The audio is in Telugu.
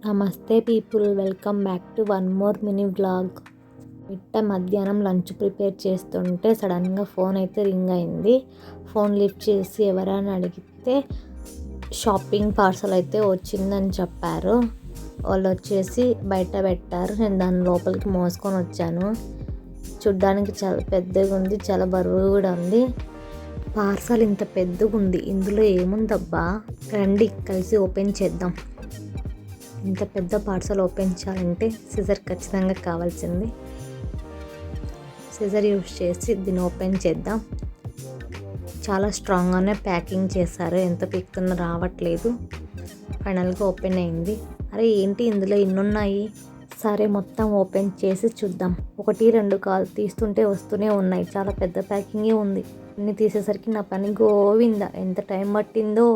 నమస్తే people, welcome back to one more mini vlog. మధ్యాహ్నం లంచ్ ప్రిపేర్ చేస్తుంటే సడన్గా ఫోన్ అయితే రింగ్ అయింది. ఫోన్ లిఫ్ట్ చేసి ఎవరైనా అడిగితే షాపింగ్ పార్సల్ అయితే వచ్చిందని చెప్పారు. వాళ్ళు వచ్చేసి బయట పెట్టారు. నేను దాని లోపలికి మోసుకొని వచ్చాను. చూడ్డానికి చాలా పెద్దగా ఉంది, చాలా బరువు కూడా ఉంది. పార్సల్ ఇంత పెద్దగా ఉంది, ఇందులో ఏముందబ్బా? రండి కలిసి ఓపెన్ చేద్దాం. ఇంత పెద్ద పార్సల్ ఓపెన్ చేయాలంటే సిజర్ ఖచ్చితంగా కావాల్సింది. సిజర్ యూస్ చేసి దీన్ని ఓపెన్ చేద్దాం. చాలా స్ట్రాంగ్గానే ప్యాకింగ్ చేశారు, ఎంత పీకుతున్నా రావట్లేదు. ఫైనల్గా ఓపెన్ అయింది. అరే ఏంటి ఇందులో ఇన్నున్నాయి? సరే మొత్తం ఓపెన్ చేసి చూద్దాం. 1-2 కాదు, తీస్తుంటే వస్తూనే ఉన్నాయి. చాలా పెద్ద ప్యాకింగే ఉంది. అన్నీ తీసేసరికి నా పని గోవిందా. ఎంత టైం పట్టిందో.